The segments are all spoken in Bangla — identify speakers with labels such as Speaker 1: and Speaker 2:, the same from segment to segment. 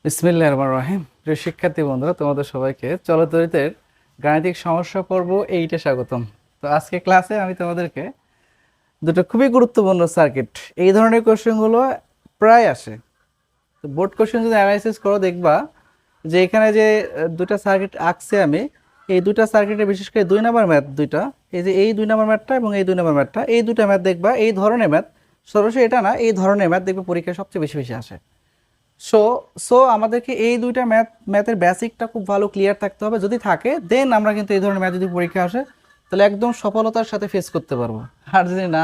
Speaker 1: বিসমিল্লাহির রহমানির রহিম। প্রিয় শিক্ষার্থী বন্ধুরা, তোমাদের সবাইকে চলতরিতের গাণিতিক সমস্যা পর্ব 8-এ স্বাগতম। তো আজকে ক্লাসে আমি তোমাদেরকে দুটো খুবই গুরুত্বপূর্ণ সার্কিট, এই ধরনের কোশ্চেনগুলো প্রায় আসে। তো বোর্ড কোশ্চেন যদি অ্যানালাইসিস করো দেখবা যে এখানে যে দুটা সার্কিট আঁকছে আমি, এই দুটা সার্কিটে বিশেষ করে 2 নম্বর ম্যাথ দুইটা, এই যে এই 2 নম্বর ম্যাথটা এবং এই 2 নম্বর ম্যাথটা, এই দুটা ম্যাথ দেখবা এই ধরনের ম্যাথ, সরাসরি এটা না, এই ধরনের ম্যাথ দেখবে পরীক্ষায় সবচেয়ে বেশি বেশি আসে। সো সো আমাদেরকে এই দুইটা ম্যাথের বেসিকটা খুব ভালো ক্লিয়ার থাকতে হবে। যদি থাকে দেন আমরা কিন্তু এই ধরনের ম্যাথ যদি পরীক্ষা আসে তাহলে একদম সফলতার সাথে ফেস করতে পারবো। আর যদি না,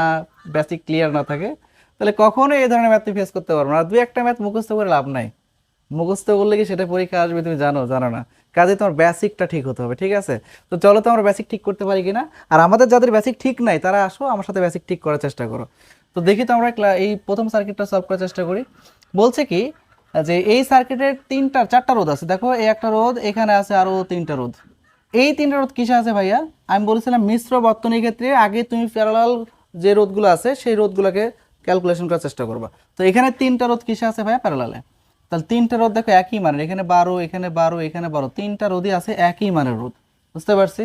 Speaker 1: বেসিক ক্লিয়ার না থাকে তাহলে কখনোই এই ধরনের ম্যাথ ফেস করতে পারবো না। আর দুই একটা ম্যাথ মুখস্থ করে লাভ নাই। মুখস্থ করলে কি সেটা পরীক্ষা আসবে তুমি জানো জানো না? কাজে তোমার বেসিকটা ঠিক হতে হবে, ঠিক আছে? তো চলো তো আমরা বেসিক ঠিক করতে পারি কিনা। আর আমাদের যাদের বেসিক ঠিক নাই তারা আসো আমার সাথে বেসিক ঠিক করার চেষ্টা করো। তো দেখি তো আমরা এই প্রথম সার্কিটটা সলভ করার চেষ্টা করি। বলছে কি যে এই সার্কিটের চারটা রোধ আছে। দেখো এই একটা রোধ, এখানে আছে আরো তিনটা রোধ। এই তিনটা রোধ কিসে আছে ভাইয়া? আমি বলেছিলাম মিশ্র বর্তনীর ক্ষেত্রে আগে তুমি প্যারালাল যে রোধগুলো আছে সেই রোধগুলোকে ক্যালকুলেশন করার চেষ্টা করবা। তো এখানে তিনটা রোধ কিসে আছে ভাইয়া? প্যারালালে। তাহলে তিনটা রোধ দেখো একই মানের, এখানে 12, এখানে 12, এখানে 12, তিনটা রোধই আছে একই মানের রোধ। বুঝতে পারছি?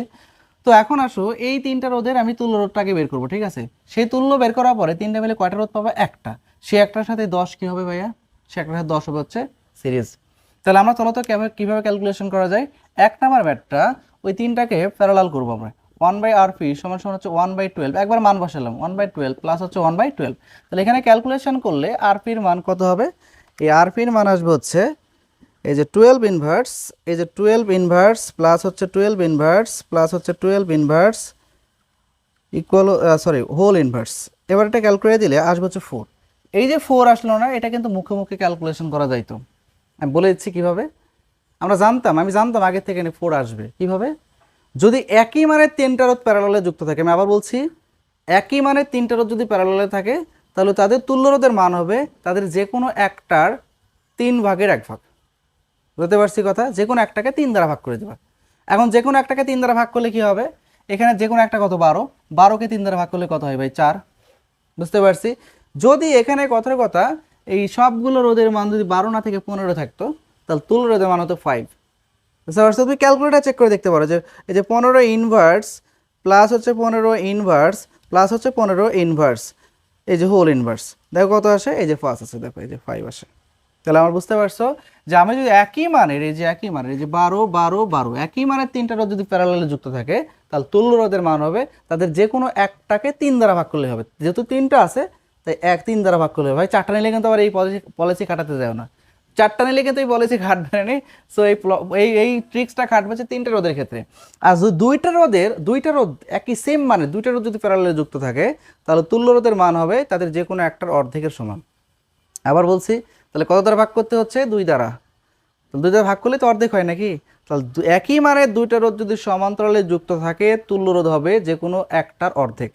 Speaker 1: তো এখন আসো এই তিনটা রোধের আমি তুল্য রোধটাকে বের করবো, ঠিক আছে? সেই তুল্য বের করার পরে তিনটা মিলে কয়টা রোধ পাবো? একটা। সে একটার সাথে 10 কি হবে ভাইয়া? সে একটার সাথে 10 হবে হচ্ছে সিরিজ। তাহলে আমরা চলো তো কিভাবে ক্যালকুলেশন করা যায়। এক নাম্বার ম্যাথটা ওই তিনটাকে প্যারালাল করবো আমরা। 1/rp সমান সমান হচ্ছে 1/12, একবার মান বসালাম 1/12 প্লাস হচ্ছে 1/12। তাহলে এখানে ক্যালকুলেশন করলে আরপির মান কত হবে? এই আরপির মান আসবে হচ্ছে এই যে 12 ইনভার্স, এই যে 12 ইনভার্স প্লাস হচ্ছে 12 ইনভার্স প্লাস হচ্ছে 12 ইনভার্স ইকুয়াল হোল ইনভার্স। এবার এটা ক্যালকুলেট দিলে আসবে হচ্ছে 4। এই যে 4 আসলো না, এটা কিন্তু মুখে মুখে ক্যালকুলেশন করা যাইতো। আমি বলে দিচ্ছি কিভাবে। আমি জানতাম আগে থেকে 4 আসবে কিভাবে। যদি একই মানের তিনটা রোধ প্যারালালে যুক্ত থাকে, আমি আবার বলছি, একই মানের তিনটা রোধ যদি প্যারালালে থাকে তাহলে তাদের তুল্য রোধের মান হবে তাদের যে কোনো একটার 3/1 ভাগ। বুঝতে পারছি কথা? যে কোনো একটাকে 3 দ্বারা ভাগ করে দেবা। এখন যে কোনো একটাকে 3 দ্বারা ভাগ করলে কি হবে? এখানে যে কোনো একটা কত? 12, 12কে 3 দ্বারা ভাগ করলে কত হয় ভাই? 4। বুঝতে পারছি? যদি এখানে কথার কথা এই সবগুলো রোধের মান যদি 12 না থেকে 15 থাকতো তাহলে তুল্য রোধের মান হতো 5। বুঝতে পারছো? তুমি ক্যালকুলেটার চেক করে দেখতে পারো যে এই যে 15 ইনভার্স প্লাস হচ্ছে 15 ইনভার্স প্লাস হচ্ছে 15 ইনভার্স, এই যে হোল ইনভার্স, দেখো কত আসে? এই যে 5 আছে, দেখো এই যে 5 আসে। তাহলে আমার বুঝতে পারছো যে আমি যদি একই মানের এই যে 12, 12, 12 একই মানের তিনটা রোধ যদি প্যারালালে যুক্ত থাকে তাহলে তুল্য রোধের মান হবে তাদের যে কোনো একটাকে 3 দ্বারা ভাগ করলে হবে। যেহেতু তিনটা আছে তাই 3 দ্বারা ভাগ করলে হবে। ভাই চারটা নিলে কিন্তু আবার এই পলিসি খাটাতে যাও না। চারটা নিলে কিন্তু এই পলিসি খাটবে না। সো এই ট্রিক্সটা খাটবে হচ্ছে তিনটা রোধের ক্ষেত্রে। আর যদি দুইটা রোধ একই সেম মানে দুইটা রোধ যদি প্যারালালে যুক্ত থাকে তাহলে তুল্য রোধের মান হবে তাদের যে কোনো একটার অর্ধেকের সমান। আবার বলছি, তাহলে কত দ্বারা ভাগ করতে হচ্ছে? 2 দ্বারা। তো 2 দ্বারা ভাগ করলে তো অর্ধেক হয় নাকি? তাহলে একই মানে দুইটা রোধ যদি সমান্তরালে যুক্ত থাকে তুল্য রোধ হবে যে কোনো একটার অর্ধেক।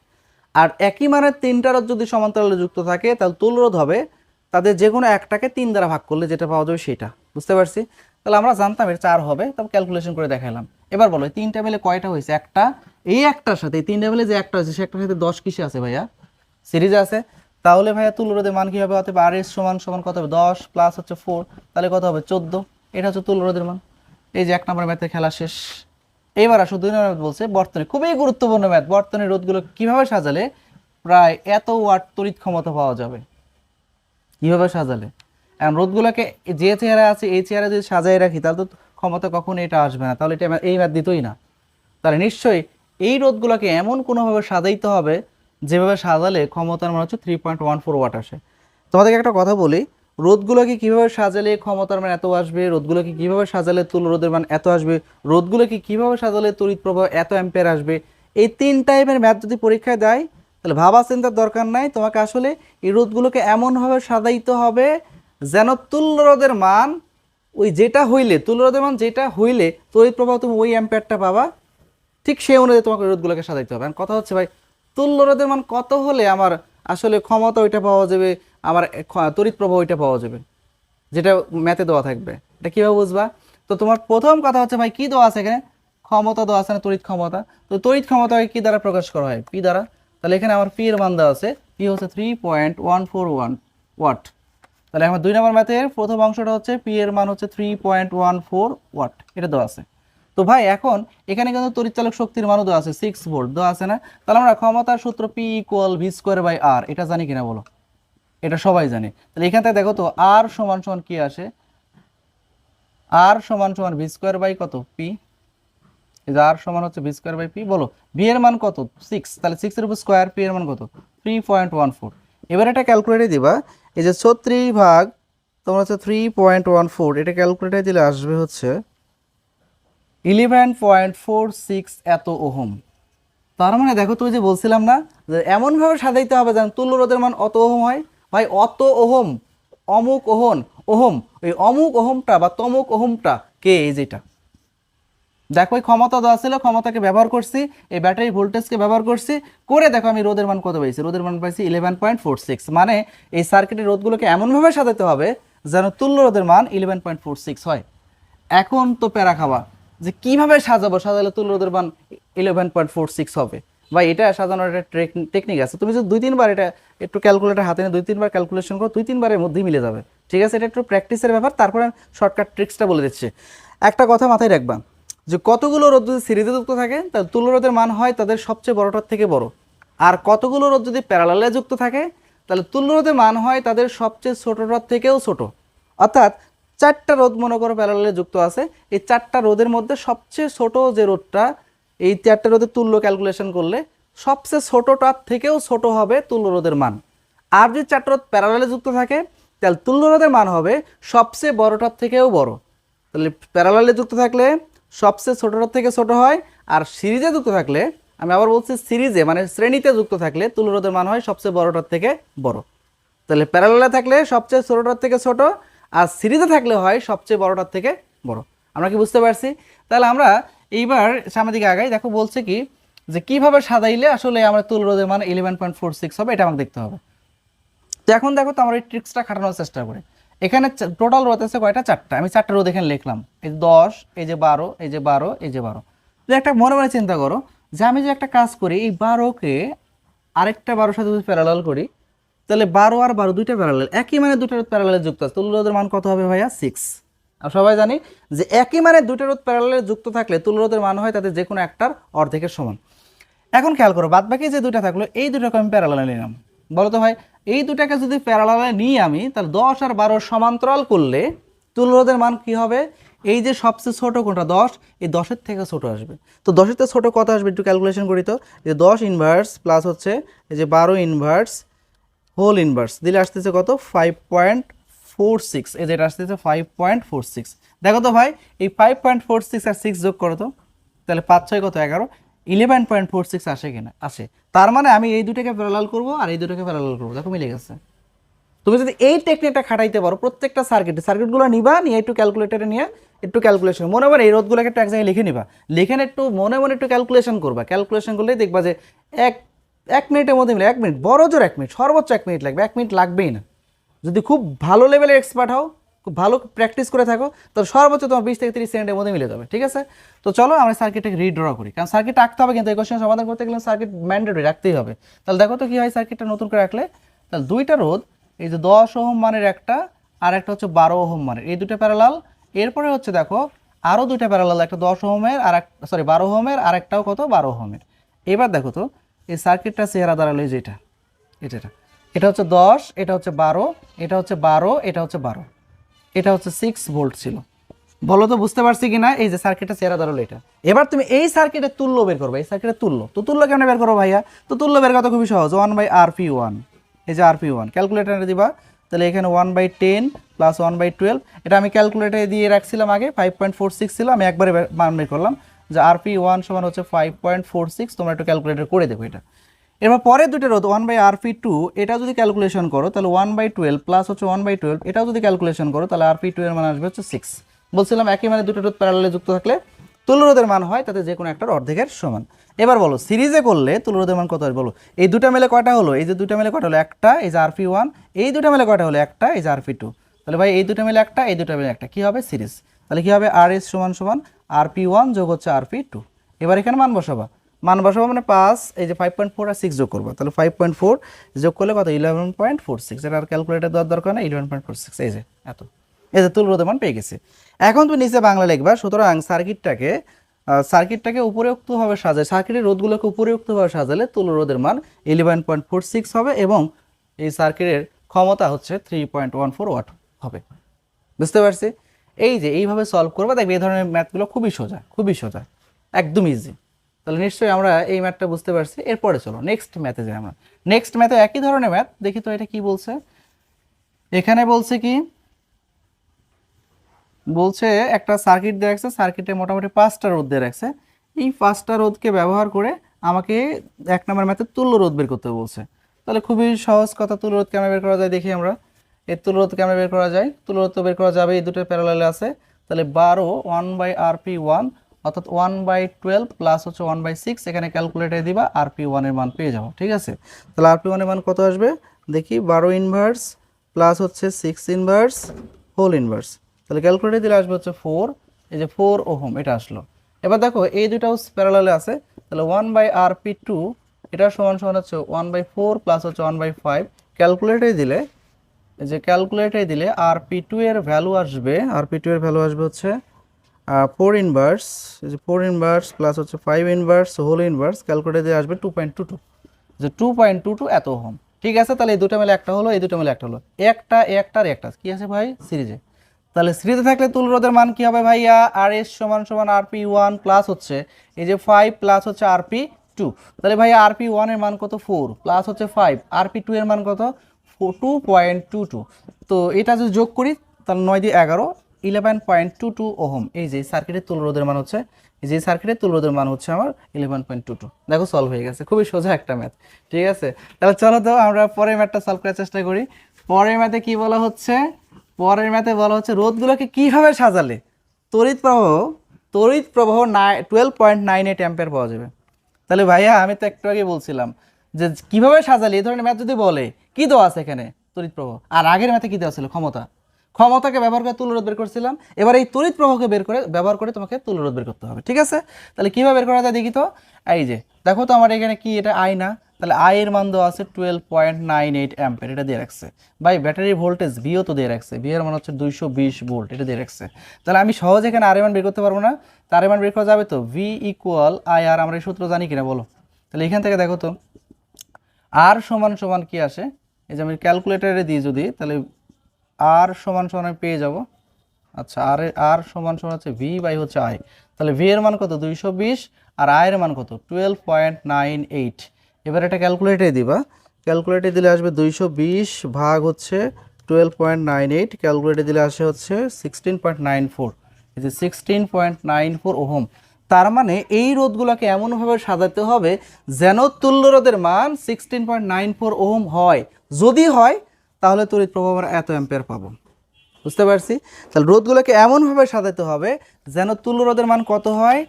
Speaker 1: আর একই মানে তিনটা রোধ যদি সমান্তরালে যুক্ত থাকে তাহলে তুল্য রোধ হবে তাদের যে কোনো একটাকে 3 দ্বারা ভাগ করলে যেটা পাওয়া যাবে সেটা। বুঝতে পারছি? তাহলে আমরা জানতাম এটা 4 হবে, তবে ক্যালকুলেশন করে দেখালাম। এবার বলো এই তিনটা মিলে কয়টা হয়েছে? একটা। এই একটার সাথে এই তিনটা মিলে যে একটা হয়েছে সে একটার সাথে 10 কিসে আছে ভাইয়া? সিরিজে আছে। তাহলে ভাইয়া তুল্য রোধের মান কি হবে? অতএব আর এস সমান সমান কত হবে? 10 প্লাস হচ্ছে 4, তাহলে কত হবে? 14। এটা হচ্ছে তুল্য রোধের মান। এই যে 1 নম্বর ম্যাথের খেলা শেষ। এইবার আসো 2 নম্বর ম্যাথ বলছে বর্তনী, খুবই গুরুত্বপূর্ণ ম্যাথ। বর্তনীর রোধগুলো কিভাবে সাজালে প্রায় এত ওয়াট তড়িৎ ক্ষমতা পাওয়া যাবে, কিভাবে সাজালে। এখন রোধগুলোকে যে চেহারা আছে এই চেহারা যদি সাজাই রাখি তাহলে তো ক্ষমতা কখনো এটা আসবে না, তাহলে এটা এই ম্যাথ দিতই না। তাহলে নিশ্চয়ই এই রোধগুলোকে এমন কোনোভাবে সাজাইতে হবে যেভাবে সাজালে ক্ষমতার মান হচ্ছে 3.14 ওয়াট আসে। তোমাদেরকে একটা কথা বলি, রোধগুলোকে কীভাবে সাজালে ক্ষমতার মান এত আসবে, রোধগুলোকে কীভাবে সাজালে তুল্য রোধের মান এত আসবে, রোধগুলোকে কীভাবে সাজালে তড়িৎ প্রবাহ এত অ্যাম্পিয়ার আসবে, এই 3 টাইপের ম্যাথ যদি পরীক্ষায় দেয় তাহলে ভাবা চিন্তার দরকার নাই। তোমাকে আসলে এই রোধগুলোকে এমনভাবে সাজাইতে হবে যেন তুল্য রোধের মান ওই যেটা হইলে, তুল্য রোধের মান যেটা হইলে তড়িৎ প্রবাহ তুমি ওই অ্যাম্পিয়ারটা পাবা, ঠিক সেই অনুযায়ী তোমাকে রোধগুলোকে সাজাইতে হবে। আর কথা হচ্ছে ভাই তুল্য রোধের মান কত হলে আমার আসলে ক্ষমতা ওইটা পাওয়া যাবে, আমার তড়িৎ প্রবাহ ওইটা পাওয়া যাবে যেটা ম্যাথে দেওয়া থাকবে, এটা কীভাবে বুঝবা? তো তোমার প্রথম কথা হচ্ছে ভাই কী দেওয়া আছে এখানে? ক্ষমতা দেওয়া আছে না, তড়িৎ ক্ষমতা। তো তড়িৎ ক্ষমতাকে কী দ্বারা প্রকাশ করা হয়? পি দ্বারা। তাহলে এখানে আমার পি এর মান দেওয়া আছে, পি হচ্ছে 3.141 ওয়াট। তাহলে আমার 2 নম্বর ম্যাথের প্রথম অংশটা হচ্ছে পি এর মান হচ্ছে 3.14 ওয়াট, এটা দেওয়া আছে। তো ভাই এখন এখানে কিন্তু তড়িৎচালক শক্তির মানও দেওয়া আছে 6 ভোল্ট দেওয়া আছে না? তাহলে আমরা ক্ষমতার সূত্র P equal V square by R এটা জানি কিনা বলো? এটা সবাই জানে। তাহলে এখান থেকে দেখো তো আর সমান সমান কি আসে, আর সমান সমান ভি স্কোয়ার বাই কত পি, এই যে আর সমান হচ্ছে ভি স্কোয়ার বাই পি। বলো ভি এর মান কত 6, তাহলে 6 এর উপর স্কোয়ার, পি এর মান কত 3.14। এবার এটা ক্যালকুলেটরে দিবা, এই যে 36 ভাগ তোমার হচ্ছে 3.14, এটা ক্যালকুলেটরে দিলে আসবে হচ্ছে 11.46 এত ওহম। তার মানে দেখো তুমি যে বলছিলাম না যে এমনভাবে সাজাইতে হবে যেন তুল্য রোধের মান অত ওহম হয়। ভাই অত ওহম, অমুক ওহম, ওহম, ওই অমুক ওহমটা বা তমুক ওহমটা কে? এই যেটা দেখো এই ক্ষমতা দেওয়া ছিল, ক্ষমতাকে ব্যবহার করছি, এই ব্যাটারি ভোল্টেজকে ব্যবহার করছি, করে দেখো আমি রোধের মান কত পাইছি, রোধের মান পাইছি 11.46। মানে এই সার্কিটের রোধগুলোকে এমনভাবে সাজাতে হবে যেন তুল্য রোধের মান 11.46 হয়। এখন তো প্যারা খাওয়া যে কিভাবে সাজাবো, সাজালে তুল্য রোধের মান 11.46 হবে। ভাই এটা সাজানোর একটা টেকনিক আছে, তুমি যদি 2-3 বার এটা একটু ক্যালকুলেটর হাতে নিয়ে 2-3 বার ক্যালকুলেশন করো, 2-3 বারের মধ্যেই মিলে যাবে। ঠিক আছে, এটা একটু প্র্যাকটিসের ব্যাপার। তারপরে শর্টকাট ট্রিক্সটা বলে দিচ্ছি। একটা কথা মাথায় রাখবা যে কতগুলো রোধ যদি সিরিজে যুক্ত থাকে তাহলে তুল্য রোধের মান হয় তাদের সবচেয়ে বড়টার থেকে বড়, আর কতগুলো রোধ যদি প্যারালালে যুক্ত থাকে তাহলে তুল্য রোধের মান হয় তাদের সবচেয়ে ছোটটার থেকেও ছোট। অর্থাৎ 4টা রোধ মনে করো প্যারালালে যুক্ত আছে, এই 4টা রোধের মধ্যে সবচেয়ে ছোট যে রোধটা, এই 4টা রোধের তুল্য ক্যালকুলেশন করলে সবচেয়ে ছোটটার থেকেও ছোট হবে তুল্য রোধের মান। আর যদি 4টা রোধ প্যারালালে যুক্ত থাকে তাহলে তুল্য রোধের মান হবে সবচেয়ে বড়টার থেকেও বড়। তাহলে প্যারালালে যুক্ত থাকলে সবচেয়ে ছোটটার থেকে ছোট হয়, আর সিরিজে যুক্ত থাকলে, আমি আবার বলছি সিরিজে মানে শ্রেণীতে যুক্ত থাকলে তুল্য রোধের মান হয় সবচেয়ে বড়টার থেকে বড়। তাহলে প্যারালালে থাকলে সবচেয়ে ছোটটার থেকে ছোট, আর সিরিজে থাকলে হয় সবচেয়ে বড়টার থেকে বড়। আমরা কি বুঝতে পারছি? তাহলে আমরা এইবার সামনের দিকে আগাই। দেখো বলছে কি যে কিভাবে সাজাইলে আসলে আমরা তুল্য রোধের মান 11.46 হবে, এটা আমাকে দেখতে হবে। তো এখন দেখো তো আমরা এই ট্রিক্সটা খাটানোর চেষ্টা করি। এখানে টোটাল রোধ আছে কয়টা? 4টা। আমি 4টা রোধ এখানে লিখলাম, এই যে 10, এই যে 12, এই যে 12, এই যে 12। তো একটা মনে মনে চিন্তা করো যে আমি যে একটা কাজ করি, এই 12কে আরেকটা 12-র সাথে যদি প্যারালাল করি তাহলে 12 আর 12 দুইটা প্যারালাল, একই মানে দুটো রোধ প্যারালালে যুক্ত আছে, তুল্য রোধের মান কত হবে ভাইয়া? 6। আর সবাই জানি যে একই মানে দুটো রোধ প্যারালালে যুক্ত থাকলে তুল্য রোধের মান হয় তাদের যে কোনো একটার অর্ধেকের সমান। এখন খেয়াল করো বাদ বাকি যে দুটো থাকলো এই দুটোকে আমি প্যারালালে নিলাম। বলো তো ভাই এই দুটাকে যদি প্যারালালে নিই আমি, তাহলে 10 আর 12 সমান্তরাল করলে তুল্য রোধের মান কি হবে? এই যে সবচেয়ে ছোট কোনটা 10, এই 10-এর থেকে ছোট আসবে। তো 10-এর থেকে ছোট কত আসবে একটু ক্যালকুলেশন করি তো। এই যে 10 ইনভার্স প্লাস হচ্ছে এই যে 12 ইনভার্স হোল ইনভার্স দিলে আসতেছে কত? 5.46। এই যেটা আসতেছে 5.46। দেখো তো ভাই এই 5.46 আর 6 যোগ করো তো, তাহলে 5-6 কত? 11, 11.46 আসে কিনা? আসে। তার মানে আমি এই দুটোকে প্যারালাল করব আর এই দুটোকে প্যারালাল করব, দেখো মিলে গেছে। তুমি যদি এই টেকনিকটা খাটাইতে পারো প্রত্যেকটা সার্কিটগুলো নিবা, নিয়ে একটু ক্যালকুলেটরে নিয়ে একটু ক্যালকুলেশন মনে মনে এই রোধগুলোকে একটু এক জায়গায় লিখে নিবা, লিখে একটু মনে মনে একটু ক্যালকুলেশন করবা। ক্যালকুলেশন করলেই দেখবা যে এক মিনিটের মধ্যে মিলে, 1 মিনিট, বড় জোর 1 মিনিট, সর্বোচ্চ 1 মিনিট লাগবে, 1 মিনিট লাগবেই না। যদি খুব ভালো লেভেলের এক্সপার্ট হও, খুব ভালো প্র্যাকটিস করে থাকো, তাহলে সর্বোচ্চ তোমার 20 থেকে 30 সেকেন্ডের মধ্যে মিলে যাবে। ঠিক আছে, তো চলো আমরা সার্কিটটাকে রিড্র করি, কারণ সার্কিট রাখতে হবে, কিন্তু এই কোশ্চেন সমাধান করতে গেলে সার্কিট ম্যান্ডেটরি রাখতেই হবে। তাহলে দেখো তো কি হয় সার্কিটটা নতুন করে রাখলে, তাহলে দুইটা রোধ, এই যে 10 ওহম মানের একটা আর একটা হচ্ছে 12 ওহম মানের, এই দুটো প্যারালাল। এরপরে হচ্ছে দেখো আরও দুইটা প্যারালাল, একটা 10 ওহমের আর এক, সরি 12 ওহমের আর একটাও কত? 12 ওহমের। এবার দেখো তো এই সার্কিটটা চেহারা দাঁড়ালো এই যে এটা, এটা হচ্ছে 10, এটা হচ্ছে 12, এটা হচ্ছে 12, এটা হচ্ছে 12, এটা হচ্ছে 6 ভোল্ট ছিল। বলো তো বুঝতে পারছি কিনা? এই যে সার্কিটটা চেহারা দাঁড়ালো এটা। এবার তুমি এই সার্কিটের তুল্য বের করবে, এই সার্কিটের তুল্য। তো তুল্য কেমনে বের করো ভাইয়া? তো তুল্য বের করা খুবই সহজ, 1/RP1। এই যে RP1 ক্যালকুলেটারে দিবা, তাহলে এখানে 1/10 প্লাস 1/12, এটা আমি ক্যালকুলেটারে দিয়ে রাখছিলাম আগে, 5.46 ছিল, আমি একবারে মান বের করলাম যে RP1 সমান হচ্ছে 5.46। তোমরা একটু ক্যালকুলেটর করে দেবো এটা। এরপর পরের দুটো রোধ 1/RP2, এটা যদি ক্যালকুলেশন করো তাহলে 1/12 প্লাস হচ্ছে 1/12, এটাও যদি ক্যালকুলেশন করো তাহলে RP2 এর মান আসবে হচ্ছে 6। বলছিলাম একই মানে দুটো রোধ প্যারালালে যুক্ত থাকলে তুল্য রোধের মান হয় তাতে যে কোনো একটার অর্ধেকের সমান। এবার বলো সিরিজে করলে তুল্য রোধের মান কত হয়? বলো এই দুটো মিলে কয়টা হলো? এই যে দুটো মিলে কয়টা হলো? একটা, এই যে RP1। এই দুটো মিলে কয়টা হলো? একটা, এই যে RP2। তাহলে ভাই এই দুটো মিলে একটা, এই দুটো মিলে একটা, কি হবে? সিরিজ। তাহলে কি হবে? RS সমান সমান RP1 যোগ হচ্ছে RP2। এবার এখানে মান বসাবা, মান বসাবো মানে 5, এই যে 5.4 আর 6 যোগ করবো, তাহলে 5.4 যোগ করলে কত 11.46, এটা আর ক্যালকুলেটর দেওয়ার দরকার না, 11.46, এই যে এত, এই যে তুল রোধের মান পেয়ে গেছি। এখন তুমি নিচে বাংলা লিখবা। সুতরাং সার্কিটটাকে উপরিউক্তভাবে সাজায়, সার্কিটের রোধগুলোকে উপরিউক্তভাবে সাজালে তুল রোধের মান 11.46 হবে এবং এই সার্কিটের ক্ষমতা হচ্ছে 3.14 ওয়াট হবে। বুঝতে পারছি? এই যে এইভাবে সলভ করবা, দেখবে এই ধরনের ম্যাথগুলো খুবই সোজা, খুবই সোজা, একদম ইজি। তাহলে নিশ্চয়ই আমরা এই ম্যাথটা বুঝতে পারছি। এরপরে চলো নেক্সট ম্যাথে যাই আমরা। নেক্সট ম্যাথে একই ধরনের ম্যাথ, দেখি তো এটা কি বলছে। এখানে বলছে কি, বলছে একটা সার্কিট দিয়ে রাখছে, সার্কিটে মোটামুটি 5টা রোধ দিয়ে রাখছে। এই 5টা রোধকে ব্যবহার করে আমাকে 1 নম্বর ম্যাথে তুল্য রোধ বের করতে বলছে। তাহলে খুবই সহজ কথা, তুল্য রোধ কেমন বের করা যায় দেখি আমরা। এই তুল্য রোধ কেমন বের করা যায়, তুল্য রোধ তো বের করা যাবে, এই দুটো প্যারালালে আছে। তাহলে 12 1/RP1 অর্থাৎ 1/12 প্লাস হচ্ছে 1/6, এখানে ক্যালকুলেটারে দিবা RP1 এর মান পেয়ে যাবো। ঠিক আছে, তাহলে RP1 এর মান কত আসবে দেখি, 12 ইনভার্স প্লাস হচ্ছে 6 ইনভার্স হোল ইনভার্স, তাহলে ক্যালকুলেটর দিলে আসবে হচ্ছে 4, এই যে 4 ওহম এটা আসলো। এবার দেখো এই দুটাও প্যারালালে আছে, তাহলে 1/RP2 এটা সমান সমান হচ্ছে 1/4 প্লাস হচ্ছে 1/5, ক্যালকুলেটরে দিলে, এই যে ক্যালকুলেটরে দিলে RP2 এর ভ্যালু আসবে, RP2 এর ভ্যালু আসবে হচ্ছে 4 ইনভার্স, এই যে 4 ইনভার্স প্লাস হচ্ছে 5 ইনভার্স হোল ইনভার্স, ক্যালকুলেটরে দিয়ে আসবে 2.22, যে 2.22 এত ওহম। ঠিক আছে, তাহলে এই দুটো মিলে একটা হলো, এই দুটো মিলে একটা হলো, একটা আর একটা কি আছে ভাই সিরিজে। তাহলে সিরিজে থাকলে তুল রোধের মান কি হবে ভাইয়া, RS সমান সমান RP1 প্লাস হচ্ছে এই যে 5 প্লাস হচ্ছে RP2, তাহলে ভাইয়া RP1 এর মান কত 4 প্লাস হচ্ছে 5, RP2 এর মান কত 2.22, তো এটা যদি যোগ করি তাহলে 9 দিয়ে 11, 11.22 ওহম। এই যে সার্কিটের তুল রোধের মান হচ্ছে, এই যে সার্কিটের তুল রোধের মান হচ্ছে আমার 11.22। দেখো সলভ হয়ে গেছে, খুবই সোজা একটা ম্যাথ। ঠিক আছে, তাহলে চলো তো আমরা পরের ম্যাথটা সলভ করার চেষ্টা করি। পরের ম্যাথে কি বলা হচ্ছে, পরের ম্যাথে বলা হচ্ছে রোধগুলোকে কিভাবে সাজালে তড়িৎ প্রবাহ 12.98 অ্যাম্পিয়ার পাওয়া যাবে। তাহলে ভাইয়া আমি তো একটু আগে বলছিলাম যে কিভাবে সাজালে, এই ধরনের ম্যাথ যদি বলে কি দেওয়া আছে এখানে তড়িৎ প্রবাহ, আর আগের ম্যাথে কি দেওয়া ছিল ক্ষমতাকে ব্যবহার করে তুল্যরোধ বের করছিলাম, এবার এই তড়িৎ প্রবাহকে ব্যবহার করে তোমাকে তুল্যরোধ বের করতে হবে। ঠিক আছে, তাহলে কিভাবে বের করা যায় দেখি তো। এই যে দেখো তো আমার এখানে কি, এটা আই না, তাহলে আই এর মান দেওয়া আছে 12.98 অ্যাম্পিয়ার, এটা দিয়ে রাখছে। ভাই ব্যাটারির ভোল্টেজ ভিও তো দিয়ে রাখছে, ভি এর মান হচ্ছে 220 ভোল্ট, এটা দিয়ে রাখছে। তাহলে আমি সহজে এখানে আর এর মান বের করতে পারবো না, তার এর মান বের করা যাবে তো, ভি ইকুয়াল আই আর, আমরা এই সূত্র জানি কিনা বলো। তাহলে এখান থেকে দেখো তো আর সমান সমান কি আসে, এই যে আমি ক্যালকুলেটারে দিই যদি, তাহলে আর সমান সমান আমি পেয়ে যাব। আচ্ছা, আর সমান সমান হচ্ছে ভি বাই হচ্ছে আই, তাহলে ভি এর মান কত 220 আর আই এর মান কত 12.98। এবার এটা ক্যালকুলেটরে দিবা, ক্যালকুলেটরে দিলে আসবে 220 ভাগ হচ্ছে 12.98, ক্যালকুলেটরে দিলে আসে হচ্ছে 16.94, এই যে 16.94 ওহম। তার মানে এই রোধগুলোকে এমনভাবে সাজাতে হবে যেন তুল্য রোধের মান 16.94 ওহম হয়, যদি হয় তাহলে তড়িৎ প্রবাহ আমরা এত অ্যাম্পিয়ার পাবো। বুঝতে পারছি? তাহলে রোধগুলোকে এমনভাবে সাজাতে হবে যেন তুল্য রোধের মান কত হয়,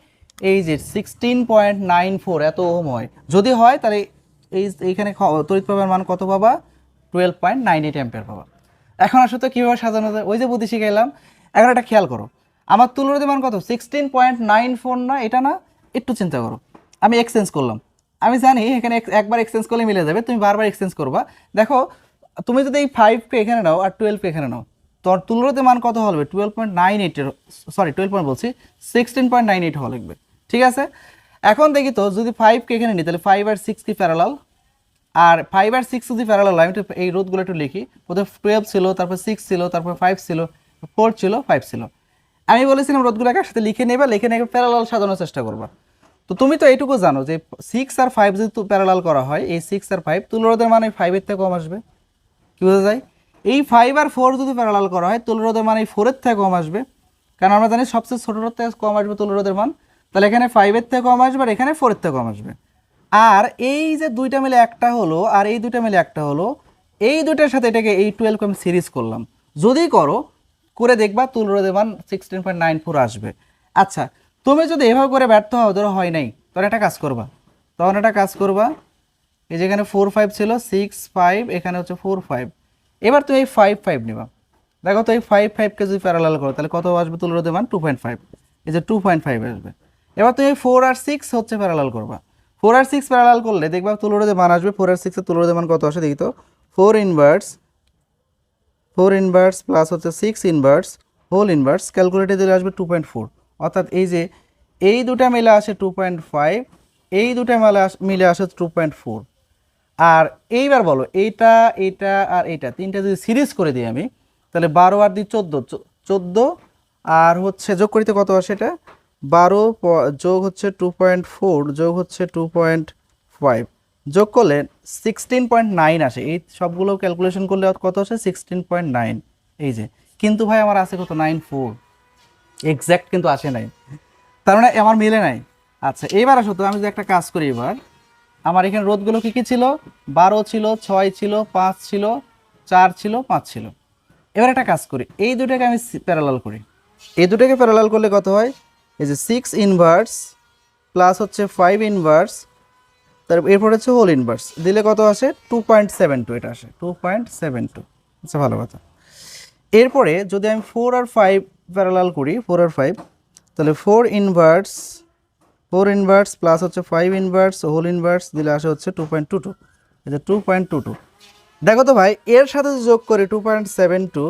Speaker 1: এই যে 16.94 এত ওহম হয়, যদি হয় তাহলে এইখানে তড়িৎ প্রবাহের মান কত পাবা, 12.98 অ্যাম্পিয়ার পাবা। এখন আসলে কীভাবে সাজানো যায়, ওই যে বুদ্ধি শিখাইলাম। এখন একটা খেয়াল করো, আমার তুল্য রোধের মান কত 16.94 না, এটা না, একটু চিন্তা করো। আমি এক্সচেঞ্জ করলাম, আমি জানি এখানে একবার এক্সচেঞ্জ করলে মিলে যাবে, তুমি বারবার এক্সচেঞ্জ করবা। দেখো তুমি যদি এই 5কে এখানে নাও আর 12কে এখানে নাও, তোর তুল্য রোধের মান কত হবে 12.98, সরি 12 বলছি 16.98 হওয়া লাগবে। ঠিক আছে, এখন দেখি তো যদি 5কে এখানে নিই তাহলে 5 আর 6 কি প্যারালাল, আর 5 আর 6 যদি প্যারালাল, আমি একটু এই রোধগুলো একটু লিখি। প্রথমে 12 ছিল, তারপর 6 ছিল, তারপর 5 ছিল, 4 ছিল, 5 ছিল। আমি বলেছিলাম রোধগুলোকে একসাথে লিখে নেবা, লিখে নিয়ে প্যারালাল সাজানোর চেষ্টা করবা। তো তুমি তো এইটুকু জানো যে 6 আর 5 যদি প্যারালাল করা হয়, এই 6 আর 5 তুল্য রোধের মান এই 5 এর থেকে কম আসবে। কি বোঝা যায়? এই 5 আর 4 যদি প্যারালাল করা হয় তুল্য রোধের মান এই 4 এর থেকে কম আসবে, কারণ আমরা জানি সবচেয়ে ছোট রোধ থেকে কম আসবে তুল্য রোধের মান। তাহলে এখানে 5 এর থেকে কম আসবে আর এখানে 4 এর থেকে কম আসবে। আর এই যে দুইটা মিলে একটা হলো আর এই দুইটা মিলে একটা হলো, এই দুইটার সাথে এটাকে এই 12 আমি সিরিজ করলাম, যদি করো করে দেখবা তুল্য রোধের মান 16.94 আসবে। আচ্ছা, তুমি যদি এভাবে করে ব্যর্থ হও, ধরো হয় নাই, তখন একটা কাজ করবা, এই যেখানে 4 5 ছিল, 6 5, এখানে হচ্ছে 4 5, এবার তুমি এই 5 5 নিবা। দেখো তো এই 5 5কে যদি প্যারালাল করো তাহলে কত আসবে তুল্য রোধের মান 2.5, এই যে 2.5 আসবে। এবার তুমি 4 আর 6 হচ্ছে প্যারালাল করবা, 4 আর 6 প্যারালাল করলে দেখবা তুল্যরোধের মান আসবে 4 আর 6 এর তুল্যরোধের মান কত আসে দেখি তো 4 ইনভার্স প্লাস হচ্ছে 6 ইনভার্স হোল ইনভার্স ক্যালকুলেটে দিলে আসবে 2.4। অর্থাৎ এই যে এই দুটা মিলে আসে 2.5, এই দুটা মিলে আসে 2.4। আর এইবার বলো এইটা এইটা আর এইটা তিনটা যদি সিরিজ করে দিই আমি, তাহলে 12 আর 2 14 আর হচ্ছে যোগ করিতে কত আসে এটা 12 যোগ হচ্ছে 2.4 যোগ হচ্ছে 2.5 যোগ করলে 16.9 আসে। এই সবগুলো ক্যালকুলেশন করলে কত আসে 16.9। এই যে কিন্তু ভাই আমার আছে কত 94, এক্স্যাক্ট কিন্তু আসে নাই, তার মানে আমার মিলে নাই। আচ্ছা এবার আসো তো আমি যদি একটা কাজ করি, এবার আমার এখানে রোধগুলো কি কি ছিল 12 ছিল, 6 ছিল, 5 ছিল, 4 ছিল, 5 ছিল। এবার একটা কাজ করি, এই দুটাকে আমি প্যারালাল করি। এই দুটাকে প্যারালাল করলে কত হয় এই যে 6 ইনভার্স প্লাস হচ্ছে 5 ইনভার্স তারপর এরপর হচ্ছে হোল ইনভার্স দিলে কত আসে 2.72, এটা আসে 2.72। আচ্ছা ভালো কথা। এরপরে যদি আমি 4 আর 5 প্যারালাল করি 4 আর 5, তাহলে 4 ইনভার্স প্লাস হচ্ছে 5 ইনভার্স হোল ইনভার্স দিলে আসে হচ্ছে 2.22, এই যে 2.22। দেখো তো ভাই এর সাথে যোগ করে 2.72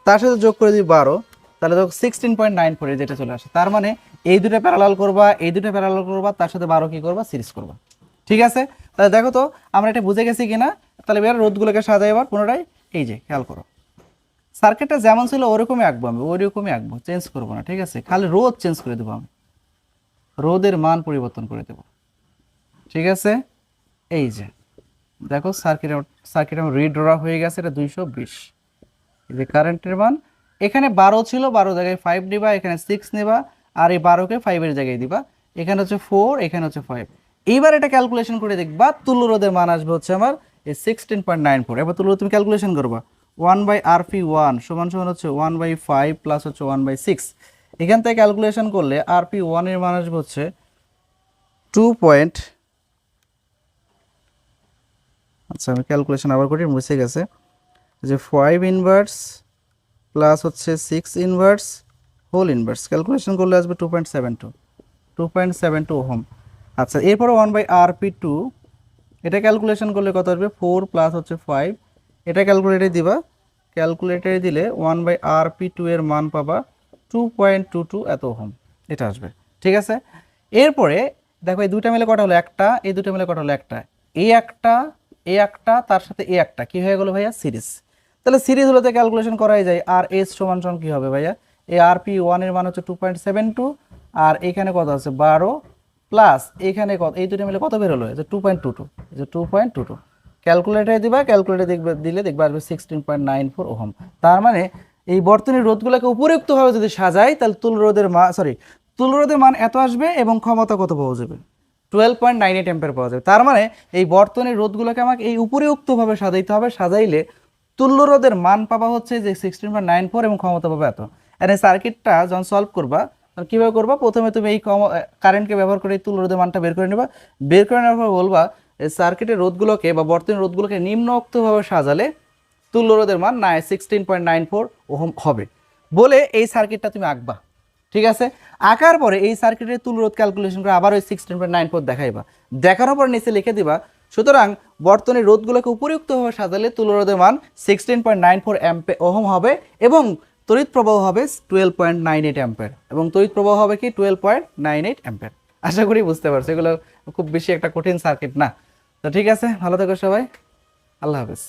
Speaker 1: তার সাথে যোগ করে দিই 12, তাহলে তো 16.94 যেটা চলে আসে। তার মানে এই দুটো প্যারালাল করবা, এই দুটো প্যারালাল করবা, তার সাথে 12 কি করবা সিরিজ করবা। ঠিক আছে, তাহলে দেখো তো আমরা এটা বুঝে গেছি কিনা। তাহলে এবার রোধগুলোকে সাজাই এবার পুনরায়। এই যে খেয়াল করো সার্কিটটা যেমন ছিল ওরকমই আঁকবো, আমি ওইরকমই আঁকবো, চেঞ্জ করবো না। ঠিক আছে, খালি রোধ চেঞ্জ করে দেবো, আমি রোধের মান পরিবর্তন করে দেবো। ঠিক আছে, এই যে দেখো সার্কিট আমার রিড্রা হয়ে গেছে, এটা 220। এই যে কারেন্টের মান এখানে 12 ছিল, 12 জায়গায় 5 দিবা, এখানে 6 নেবা, আর এই 12কে 5 এর জায়গায় দিবা। এখানে হচ্ছে 4, এখানে হচ্ছে 5। এইবার এটা ক্যালকুলেশন করে দেখবা তুল্য রোধের মান আসবে হচ্ছে আমার এই 16.94। এবার তুল্য রোধ তুমি ক্যালকুলেশন করবা 1/RP1 সমান সমান হচ্ছে 1/5 প্লাস হচ্ছে 1/6। এখান থেকে ক্যালকুলেশন করলে RP1 এর মান আসবে হচ্ছে 2 পয়েন্ট, আচ্ছা আমি ক্যালকুলেশন আবার করি মুছে গেছে, যে 5 ইনভার্স প্লাস হচ্ছে 6 ইনভার্স হোল ইনভার্স ক্যালকুলেশন করলে আসবে 2.72 ওহম। আচ্ছা এরপরে 1/RP2 এটা ক্যালকুলেশন করলে কত আসবে 4 প্লাস হচ্ছে 5, এটা ক্যালকুলেটরে দিবা, ক্যালকুলেটরে দিলে 1/RP2 এর মান পাবা 2.22 এত ওহম, এটা আসবে। ঠিক আছে, এরপরে দেখো এই দুইটা মিলে কটা হলো একটা, এই দুটো মিলে কটা হলো একটা, এই একটা তার সাথে এই একটা কি হয়ে গেল ভাইয়া সিরিজ। তাহলে সিরিজ হলে তো ক্যালকুলেশন করাই যায়। আর এস সমান সমান কি হবে ভাইয়া, এই RP1 এর মান হচ্ছে 2.72 আর এখানে কত আছে 12 প্লাস এখানে কত, এই দুটো মিলে কত বের হলো, যে 2.22, যে 2.22 ক্যালকুলেটরে দিবা, ক্যালকুলেটরে দেখবে দিলে দেখবা আসবে 16.94 ওহম। তার মানে এই বর্তনীর রোধগুলোকে উপযুক্তভাবে যদি সাজাই তাহলে তুল রোধের মান এত আসবে এবং ক্ষমতা কত পাওয়া যাবে 12.98 অ্যাম্পিয়ার পাওয়া যাবে। তার মানে এই বর্তনীর রোধগুলোকে আমাকে এই উপরিউক্তভাবে সাজাইতে হবে, সাজাইলে তুল্য রোধের মান পাবা হচ্ছে যে 16.94 এবং ক্ষমতা পাবে এত। আর এই সার্কিটটা যখন সলভ করবা তখন কীভাবে করবা, প্রথমে তুমি এই কারেন্টকে ব্যবহার করে এই তুল্য রোধের মানটা বের করে নেবা, বের করে নেওয়ার পর বলবা এই সার্কিটের রোধগুলোকে বা বর্তনীর রোধগুলোকে নিম্নোক্তভাবে সাজালে তুল্য রোধের মান 16.94 ওহম হবে বলে এই সার্কিটটা তুমি আঁকবা। ঠিক আছে, আঁকার পরে এই সার্কিটের তুল্য রোধ ক্যালকুলেশন করে আবার ওই 16.94 দেখাইবা, দেখানোর পর নিচে লিখে দিবা সুতরাং বর্তনীর রোধগুলোকে উপযুক্তভাবে সাজালে তুল্য রোধের মান 16.94 ওহম হবে এবং তড়িৎ প্রবাহ হবে 12.98 অ্যাম্পিয়ার এবং তড়িৎ প্রবাহ হবে কি 12.98 অ্যাম্পিয়ার। আশা করি বুঝতে পারছো, এগুলো খুব বেশি একটা কঠিন সার্কিট না। তো ঠিক আছে, ভালো থেকো সবাই, আল্লাহ হাফেজ।